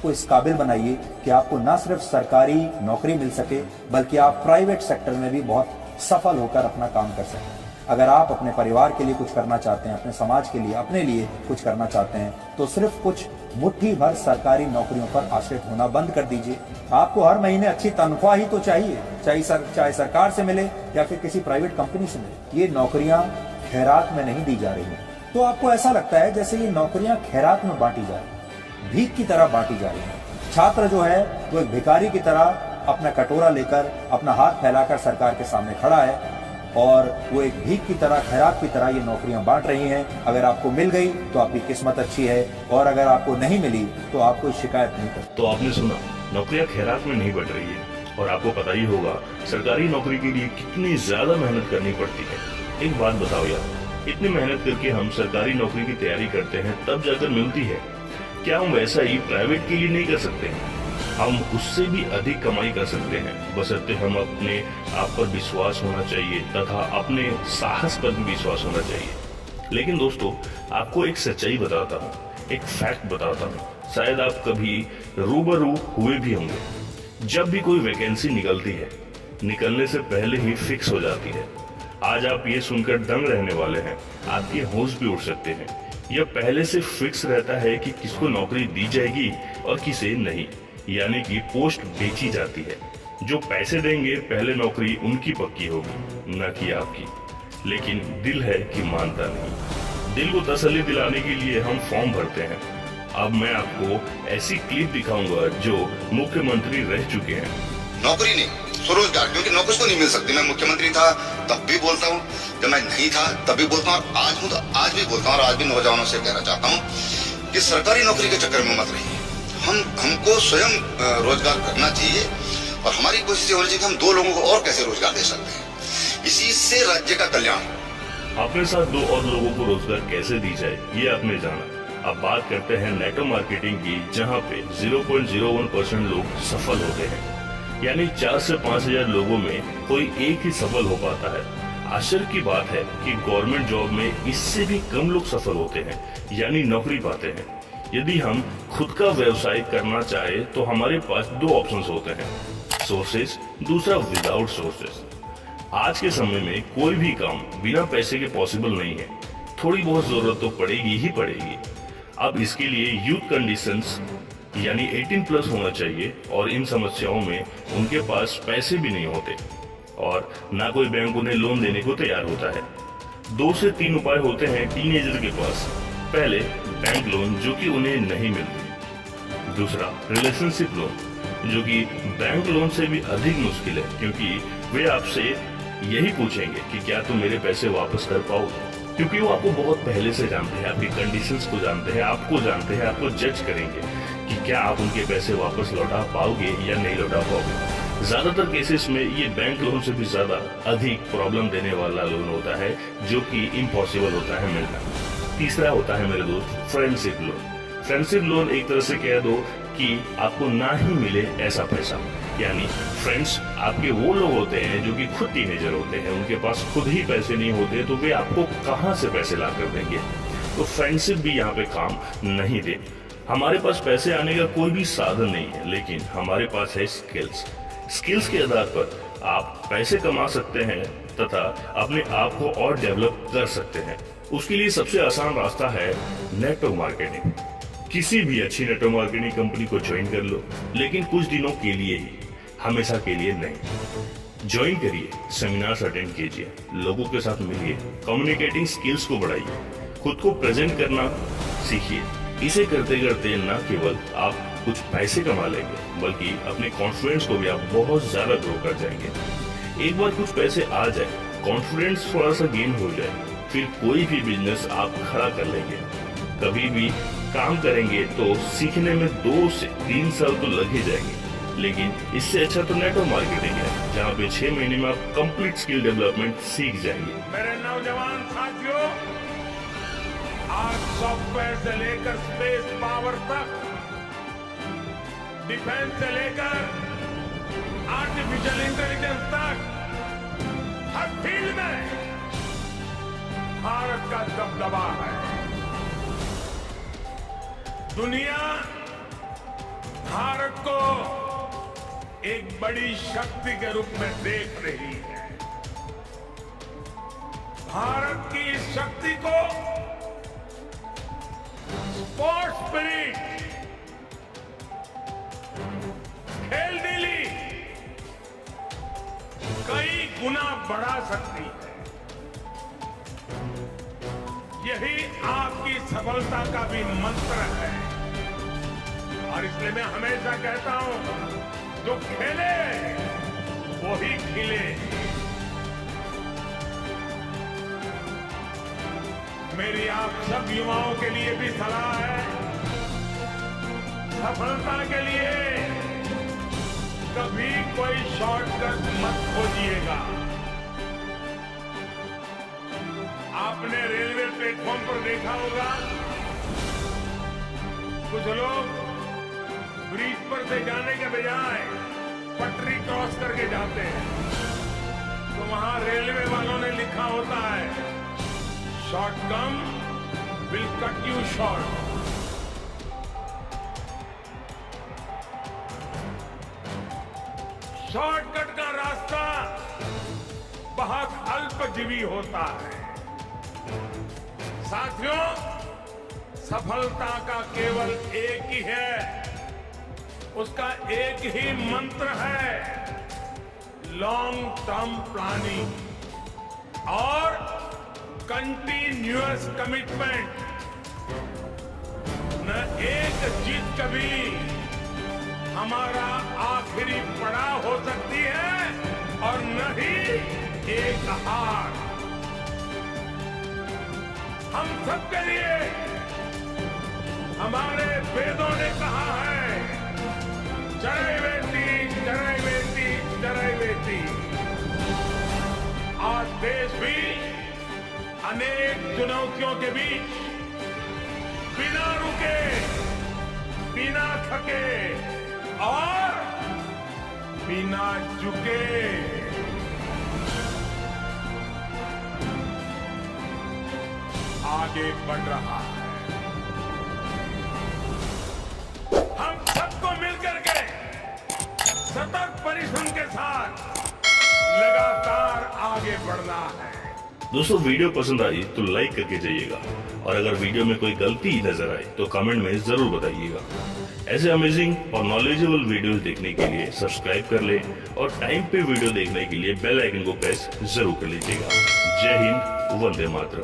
को इस काबिल बनाइए कि आपको न सिर्फ सरकारी नौकरी मिल सके बल्कि आप प्राइवेट सेक्टर में भी बहुत सफल होकर अपना काम कर सकें। अगर आप अपने परिवार के लिए कुछ करना चाहते हैं, अपने समाज के लिए, अपने लिए कुछ करना चाहते हैं, तो सिर्फ कुछ मुट्ठी भर सरकारी नौकरियों पर आश्रित होना बंद कर दीजिए। आपको हर महीने अच्छी तनख्वाह ही तो चाहिए, चाहे सरकार से मिले या फिर किसी प्राइवेट कंपनी से मिले। ये नौकरियां खैरात में नहीं दी जा रही हैं। तो आपको ऐसा लगता है जैसे ये नौकरियां खैरात में बांटी जा रही हैं, भीख की तरह बांटी जा रही हैं। छात्र जो है वो एक भिखारी की तरह अपना कटोरा लेकर अपना हाथ फैलाकर सरकार के सामने खड़ा है और वो एक भीख की तरह, खैरात की तरह ये नौकरियां बांट रही हैं। अगर आपको मिल गई तो आपकी किस्मत अच्छी है और अगर आपको नहीं मिली तो आप कोई शिकायत नहीं कर। तो आपने सुना, नौकरियां खैरात में नहीं बढ़ रही है और आपको पता ही होगा सरकारी नौकरी के लिए कितनी ज्यादा मेहनत करनी पड़ती है। एक बात बताओ यार, इतनी मेहनत करके हम सरकारी नौकरी की तैयारी करते हैं तब जाकर मिलती है, क्या हम वैसा ही प्राइवेट के लिए नहीं कर सकते हैं? हम उससे भी अधिक कमाई कर सकते हैं, बशर्ते हम अपने आप पर विश्वास होना चाहिए तथा अपने साहस पर भी विश्वास होना चाहिए। लेकिन दोस्तों, आपको एक सच्चाई बताता हूँ, एक फैक्ट बताता हूँ, शायद आप कभी रूबरू हुए भी होंगे। जब भी कोई वैकेंसी निकलती है, निकलने से पहले ही फिक्स हो जाती है। आज आप ये सुनकर दंग रहने वाले हैं, आपके होश भी उड़ सकते हैं। यह पहले से फिक्स रहता है कि किसको नौकरी दी जाएगी और किसे नहीं, यानी कि पोस्ट बेची जाती है। जो पैसे देंगे पहले नौकरी उनकी पक्की होगी, न कि आपकी। लेकिन दिल है कि मानता नहीं। दिल को तसल्ली दिलाने के लिए हम फॉर्म भरते हैं। अब मैं आपको ऐसी क्लिप दिखाऊंगा जो मुख्यमंत्री रह चुके हैं। नौकरी नहीं, स्वरोजगार, क्योंकि नौकरी तो नहीं मिल सकती। मैं मुख्यमंत्री था तब भी बोलता हूँ, जब मैं नहीं था तब भी बोलता हूँ, आज हूँ तो आज भी बोलता हूँ और आज भी नौजवानों से कहना चाहता हूँ कि सरकारी नौकरी के चक्कर में मत रहिए। हमको स्वयं रोजगार करना चाहिए और हमारी कोशिश होनी चाहिए कि हम दो लोगों को और कैसे रोजगार दे सकते हैं, इसी से राज्य का कल्याण। अपने साथ दो और लोगों को रोजगार कैसे दी जाए, ये आपने जाना। अब बात करते हैं नेटो मार्केटिंग की, जहां पे 0.01% लोग सफल होते हैं, यानी 4 से 5,000 लोगों में कोई एक ही सफल हो पाता है। आश्चर्य की बात है कि गवर्नमेंट जॉब में इससे भी कम लोग सफल होते हैं, यानी नौकरी पाते हैं। यदि हम खुद का व्यवसाय करना चाहे तो हमारे पास दो ऑप्शंस होते हैं, सोर्सेज, दूसरा विदाउट सोर्सेज। आज के समय में कोई भी काम बिना पैसे के पॉसिबल नहीं है, थोड़ी बहुत जरूरत तो पड़ेगी ही पड़ेगी। अब इसके लिए यूथ कंडीशंस यानी 18+ होना चाहिए और इन समस्याओं में उनके पास पैसे भी नहीं होते और ना कोई बैंक उन्हें लोन देने को तैयार होता है। 2 से 3 उपाय होते हैं टीनेजर के पास। पहले, बैंक लोन जो कि उन्हें नहीं मिलती। दूसरा, रिलेशनशिप लोन जो कि बैंक लोन से भी अधिक मुश्किल है, क्योंकि वे आपसे यही पूछेंगे कि क्या तुम मेरे पैसे वापस कर पाओगे, क्योंकि वो आपको बहुत पहले से जानते हैं, आपकी कंडीशंस को जानते हैं, आपको जानते हैं, आपको जज करेंगे कि क्या आप उनके पैसे वापस लौटा पाओगे या नहीं लौटा पाओगे। ज्यादातर केसेस में ये बैंक लोन से भी ज्यादा अधिक प्रॉब्लम देने वाला लोन होता है, जो कि इम्पॉसिबल होता है मिलना। तीसरा होता है मेरे दोस्त फ्रेंडशिप लोन। फ्रेंडशिप लोन एक तरह से कह दो कि आपको ना ही मिले ऐसा पैसा, यानी फ्रेंड्स आपके वो लोग होते हैं जो कि खुद टीनेजर होते हैं, उनके पास खुद ही पैसे नहीं होते, तो वे आपको कहाँ से पैसे ला कर देंगे। तो फ्रेंडशिप भी यहाँ पे काम नहीं दे। हमारे पास पैसे आने का कोई भी साधन नहीं है, लेकिन हमारे पास है स्किल्स। स्किल्स के आधार पर आप पैसे कमा सकते हैं तथा अपने आप को और डेवलप कर सकते हैं। उसके लिए सबसे आसान रास्ता है नेटवर्क मार्केटिंग। किसी भी अच्छी नेटवर्क मार्केटिंग कंपनी को ज्वाइन कर लो, लेकिन कुछ दिनों के लिए ही, हमेशा के लिए नहीं। ज्वाइन करिए, सेमिनार्स अटेंड कीजिए, लोगों के साथ मिलिए, कम्युनिकेटिंग स्किल्स को बढ़ाइए, खुद को प्रेजेंट करना सीखिए। इसे करते करते न केवल आप कुछ पैसे कमा लेंगे, बल्कि अपने कॉन्फिडेंस को भी आप बहुत ज्यादा ग्रो कर जाएंगे। एक बार कुछ पैसे आ जाए, कॉन्फिडेंस थोड़ा सा गेन हो जाए, फिर कोई भी बिजनेस आप खड़ा कर लेंगे। कभी भी काम करेंगे तो सीखने में 2 से 3 साल तो लग ही जाएंगे, लेकिन इससे अच्छा तो नेटवर्क मार्केटिंग है, जहाँ पे 6 महीने में आप कंप्लीट स्किल डेवलपमेंट सीख जाएंगे। मेरे नौजवान साथियों, आज सॉफ्टवेयर से लेकर स्पेस पावर तक, डिफेंस से लेकर आर्टिफिशियल इंटेलिजेंस तक, हर फील्ड में भारत का दबदबा है। दुनिया एक बड़ी शक्ति के रूप में देख रही है। भारत की इस शक्ति को स्पोर्ट्स स्पिरिट, खेल दिली कई गुना बढ़ा सकती है। यही आपकी सफलता का भी मंत्र है। और इसलिए मैं हमेशा कहता हूं, जो खेले वो ही खिले। मेरी आप सब युवाओं के लिए भी सलाह है, सफलता के लिए कभी कोई शॉर्टकट मत खोजिएगा। आपने रेलवे प्लेटफॉर्म पर देखा होगा, कुछ लोग ब्रिज पर से जाने के बजाय पटरी क्रॉस करके जाते हैं, तो वहां रेलवे वालों ने लिखा होता है, short come will cut you short. Shortcut का रास्ता बहुत अल्पजीवी होता है। साथियों, सफलता का केवल एक ही है, उसका एक ही मंत्र है, लॉन्ग टर्म प्लानिंग और कंटिन्यूअस कमिटमेंट। न एक जीत कभी हमारा आखिरी पड़ाव हो सकती है और न ही एक हार। हम सबके लिए हमारे वेदों ने कहा है, चरैवेति चरैवेति चरैवेति। आज देश भी अनेक चुनौतियों के बीच बिना रुके, बिना थके और बिना झुके आगे बढ़ रहा है। हम सबको मिलकर के सतत परिश्रम के साथ लगातार आगे बढ़ना है। दोस्तों, वीडियो पसंद आई तो लाइक करके जाइएगा और अगर वीडियो में कोई गलती नजर आए तो कमेंट में जरूर बताइएगा। ऐसे अमेजिंग और नॉलेजेबल वीडियोस देखने के लिए सब्सक्राइब कर ले और टाइम पे वीडियो देखने के लिए बेल आइकन को प्रेस जरूर कर लीजिएगा। जय हिंद, वंदे मातरम।